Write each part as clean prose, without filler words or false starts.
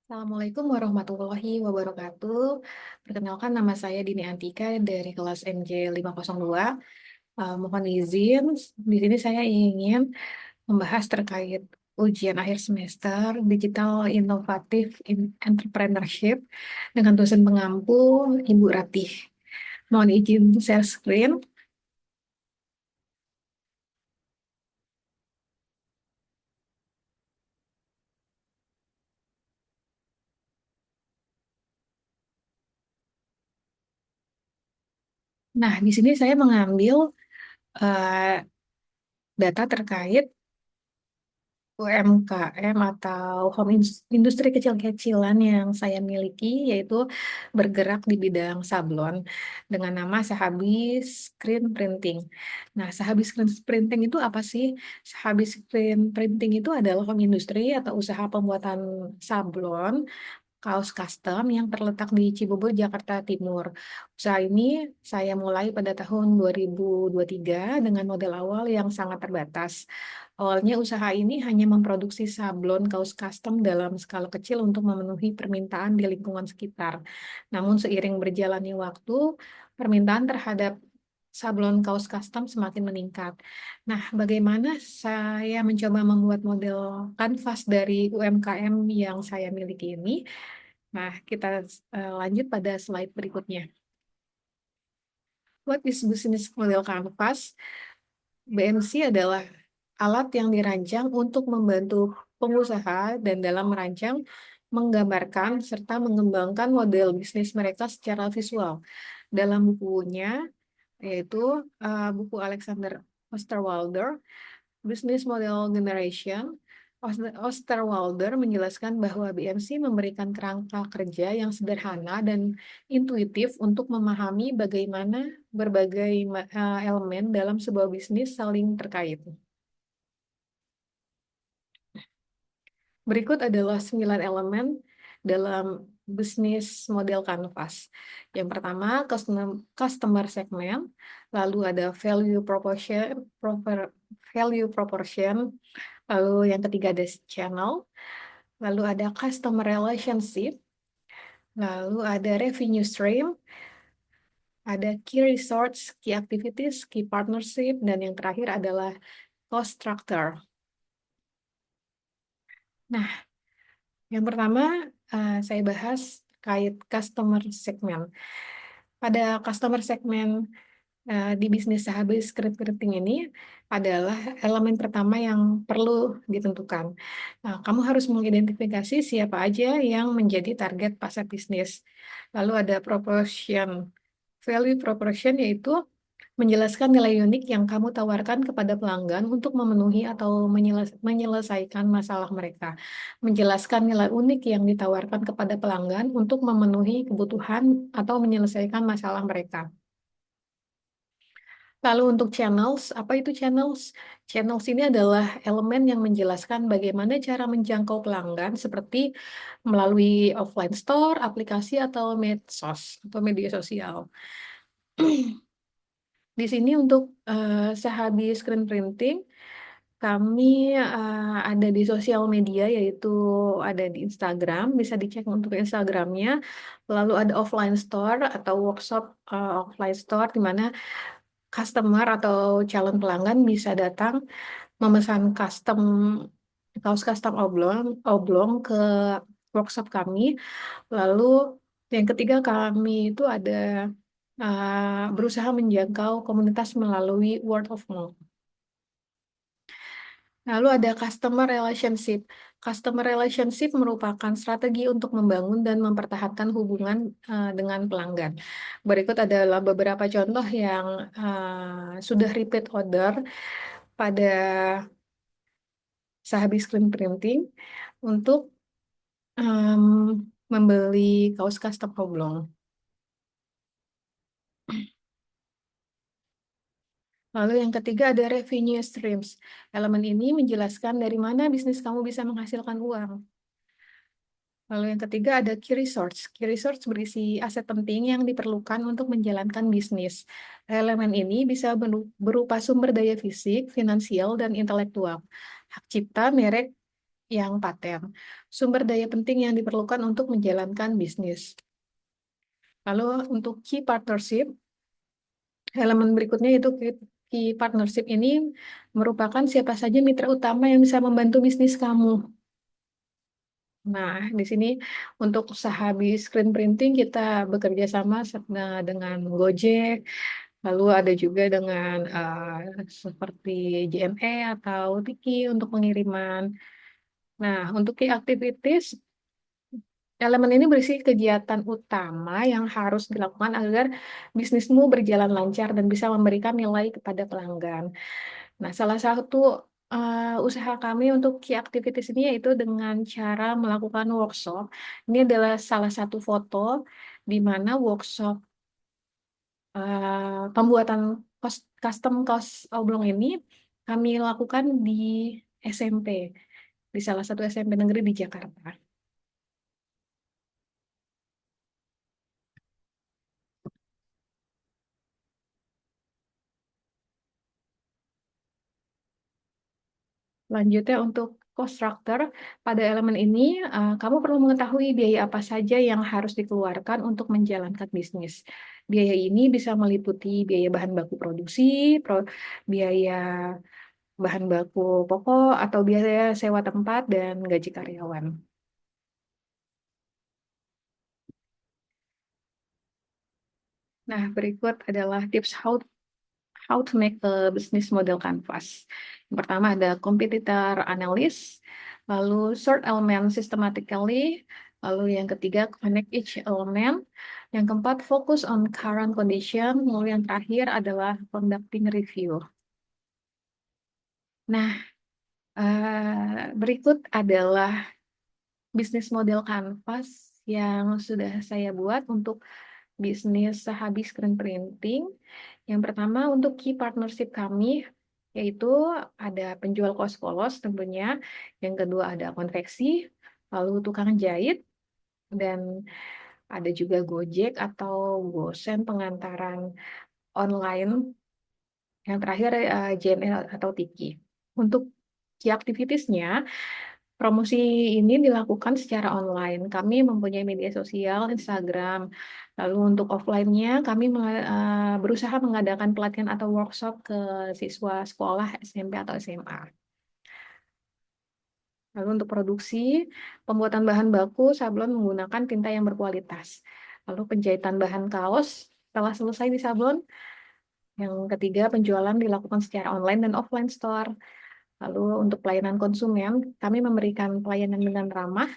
Assalamualaikum warahmatullahi wabarakatuh. Perkenalkan nama saya Dini Antika dari kelas MJ 502. Mohon izin, di sini saya ingin membahas terkait ujian akhir semester Digital Inovatif Entrepreneurship dengan dosen pengampu Ibu Ratih. Mohon izin share screen. Nah, di sini saya mengambil eh, data terkait UMKM atau industri kecil-kecilan yang saya miliki, yaitu bergerak di bidang sablon dengan nama Sahabi Screen Printing. Nah, Sahabi Screen Printing itu apa sih? Sahabi Screen Printing itu adalah home industri atau usaha pembuatan sablon kaos custom yang terletak di Cibubur, Jakarta Timur. Usaha ini saya mulai pada tahun 2023 dengan model awal yang sangat terbatas. Awalnya usaha ini hanya memproduksi sablon kaos custom dalam skala kecil untuk memenuhi permintaan di lingkungan sekitar. Namun seiring berjalannya waktu, permintaan terhadap sablon kaos custom semakin meningkat. Nah, bagaimana saya mencoba membuat model kanvas dari UMKM yang saya miliki ini? Nah, kita lanjut pada slide berikutnya. What is Business Model Canvas? BMC adalah alat yang dirancang untuk membantu pengusaha dan dalam merancang, menggambarkan, serta mengembangkan model bisnis mereka secara visual. Dalam bukunya, yaitu buku Alexander Osterwalder, Business Model Generation, Osterwalder menjelaskan bahwa BMC memberikan kerangka kerja yang sederhana dan intuitif untuk memahami bagaimana berbagai elemen dalam sebuah bisnis saling terkait. Berikut adalah 9 elemen dalam bisnis model Canvas. Yang pertama, customer segment, lalu ada value proportion, lalu yang ketiga ada channel, lalu ada customer relationship, lalu ada revenue stream, ada key resource, key activities, key partnership, dan yang terakhir adalah cost structure. Nah, yang pertama saya bahas terkait customer segment. Pada customer segment di bisnis habis scripting ini adalah elemen pertama yang perlu ditentukan. Nah, kamu harus mengidentifikasi siapa aja yang menjadi target pasar bisnis. Lalu ada proportion, value proportion yaitu menjelaskan nilai unik yang kamu tawarkan kepada pelanggan untuk memenuhi atau menyelesaikan masalah mereka. Menjelaskan nilai unik yang ditawarkan kepada pelanggan untuk memenuhi kebutuhan atau menyelesaikan masalah mereka. Lalu untuk channels, apa itu channels? Channels ini adalah elemen yang menjelaskan bagaimana cara menjangkau pelanggan seperti melalui offline store, aplikasi, atau medsos atau media sosial. Di sini untuk Sahabi Screen Printing, kami ada di sosial media yaitu ada di Instagram, bisa dicek untuk Instagramnya. Lalu ada offline store atau workshop offline store di mana customer atau calon pelanggan bisa datang memesan kaos custom oblong oblong ke workshop kami. Lalu yang ketiga kami itu ada berusaha menjangkau komunitas melalui word of mouth. Lalu ada customer relationship. Customer relationship merupakan strategi untuk membangun dan mempertahankan hubungan dengan pelanggan. Berikut adalah beberapa contoh yang sudah repeat order pada Sahabi Screen Printing untuk membeli kaos custom oblong. Lalu yang ketiga ada revenue streams. Elemen ini menjelaskan dari mana bisnis kamu bisa menghasilkan uang. Lalu yang ketiga ada key resource. Key resource berisi aset penting yang diperlukan untuk menjalankan bisnis. Elemen ini bisa berupa sumber daya fisik, finansial, dan intelektual. Hak cipta, merek, yang paten, sumber daya penting yang diperlukan untuk menjalankan bisnis. Lalu untuk key partnership, elemen berikutnya itu key partnership ini merupakan siapa saja mitra utama yang bisa membantu bisnis kamu. Nah, di sini untuk usaha screen printing kita bekerja sama dengan Gojek, lalu ada juga dengan seperti JME atau Tiki untuk pengiriman. Nah, untuk key activities, elemen ini berisi kegiatan utama yang harus dilakukan agar bisnismu berjalan lancar dan bisa memberikan nilai kepada pelanggan. Nah, salah satu usaha kami untuk key activities ini yaitu dengan cara melakukan workshop. Ini adalah salah satu foto di mana workshop pembuatan custom kaos oblong ini kami lakukan di SMP, di salah satu SMP negeri di Jakarta. Lanjutnya untuk cost structure, pada elemen ini kamu perlu mengetahui biaya apa saja yang harus dikeluarkan untuk menjalankan bisnis. Biaya ini bisa meliputi biaya bahan baku produksi, biaya bahan baku pokok, atau biaya sewa tempat dan gaji karyawan. Nah, berikut adalah tips how to make a business model canvas. Yang pertama ada competitor analysis, lalu sort element systematically, lalu yang ketiga connect each element, yang keempat focus on current condition, lalu yang terakhir adalah conducting review. Nah, berikut adalah bisnis model canvas yang sudah saya buat untuk bisnis Sahabi Screen Printing. Yang pertama untuk key partnership kami, yaitu ada penjual kaos polos tentunya, yang kedua ada konveksi, lalu tukang jahit, dan ada juga Gojek atau Gosen pengantaran online, yang terakhir JNL atau Tiki. Untuk key activitiesnya, promosi ini dilakukan secara online. Kami mempunyai media sosial, Instagram. Lalu untuk offline-nya, kami berusaha mengadakan pelatihan atau workshop ke siswa sekolah SMP atau SMA. Lalu untuk produksi, pembuatan bahan baku sablon menggunakan tinta yang berkualitas. Lalu penjahitan bahan kaos setelah selesai di sablon. Yang ketiga, penjualan dilakukan secara online dan offline store. Lalu untuk pelayanan konsumen, kami memberikan pelayanan dengan ramah,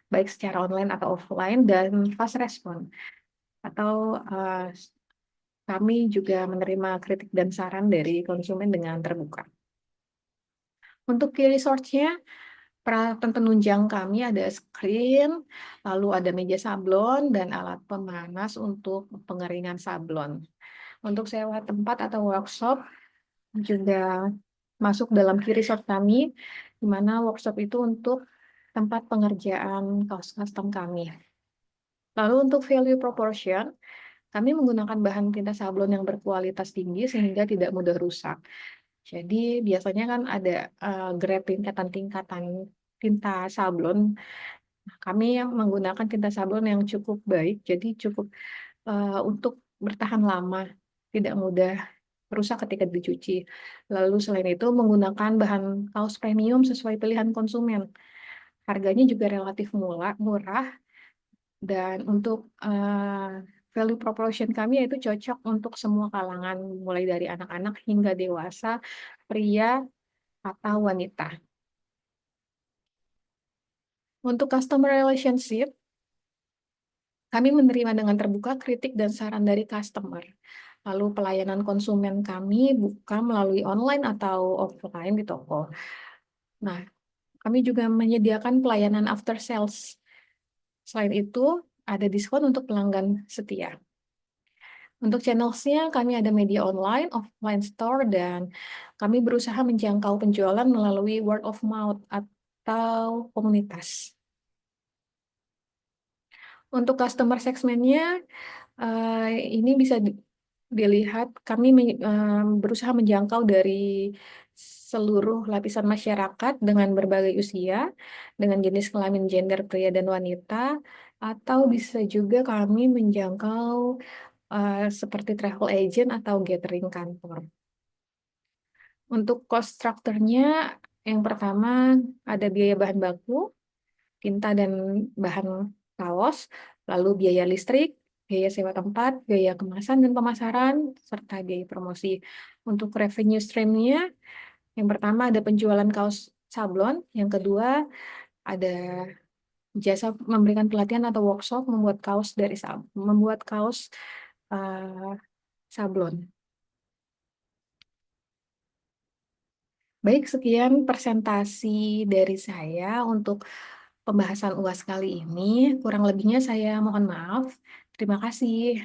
baik secara online atau offline, dan fast respon. Atau kami juga menerima kritik dan saran dari konsumen dengan terbuka. Untuk key resource-nya, peralatan penunjang kami ada screen, lalu ada meja sablon, dan alat pemanas untuk pengeringan sablon. Untuk sewa tempat atau workshop juga masuk dalam key resource kami, di mana workshop itu untuk tempat pengerjaan kaos custom kami. Lalu untuk value proportion, kami menggunakan bahan tinta sablon yang berkualitas tinggi sehingga tidak mudah rusak. Jadi biasanya kan ada grade tingkatan-tingkatan tinta sablon. Kami yang menggunakan tinta sablon yang cukup baik, jadi cukup untuk bertahan lama, tidak mudah rusak ketika dicuci. Lalu selain itu menggunakan bahan kaos premium sesuai pilihan konsumen. Harganya juga relatif murah, dan untuk value proposition kami yaitu cocok untuk semua kalangan, mulai dari anak-anak hingga dewasa, pria atau wanita. Untuk customer relationship, kami menerima dengan terbuka kritik dan saran dari customer. Lalu pelayanan konsumen kami buka melalui online atau offline di toko. Nah, kami juga menyediakan pelayanan after sales. Selain itu, ada diskon untuk pelanggan setia. Untuk channelsnya, kami ada media online, offline store, dan kami berusaha menjangkau penjualan melalui word of mouth atau komunitas. Untuk customer segmentnya, ini bisa dilihat kami berusaha menjangkau dari seluruh lapisan masyarakat dengan berbagai usia, dengan jenis kelamin gender pria dan wanita, atau bisa juga kami menjangkau seperti travel agent atau gathering kantor. Untuk cost structure-nya, yang pertama ada biaya bahan baku, tinta dan bahan kaos, lalu biaya listrik, biaya sewa tempat, biaya kemasan dan pemasaran, serta biaya promosi. Untuk revenue stream-nya, yang pertama ada penjualan kaos sablon, yang kedua ada jasa memberikan pelatihan atau workshop membuat kaos eh, sablon. Baik, sekian presentasi dari saya untuk pembahasan UAS kali ini. Kurang lebihnya saya mohon maaf. Terima kasih.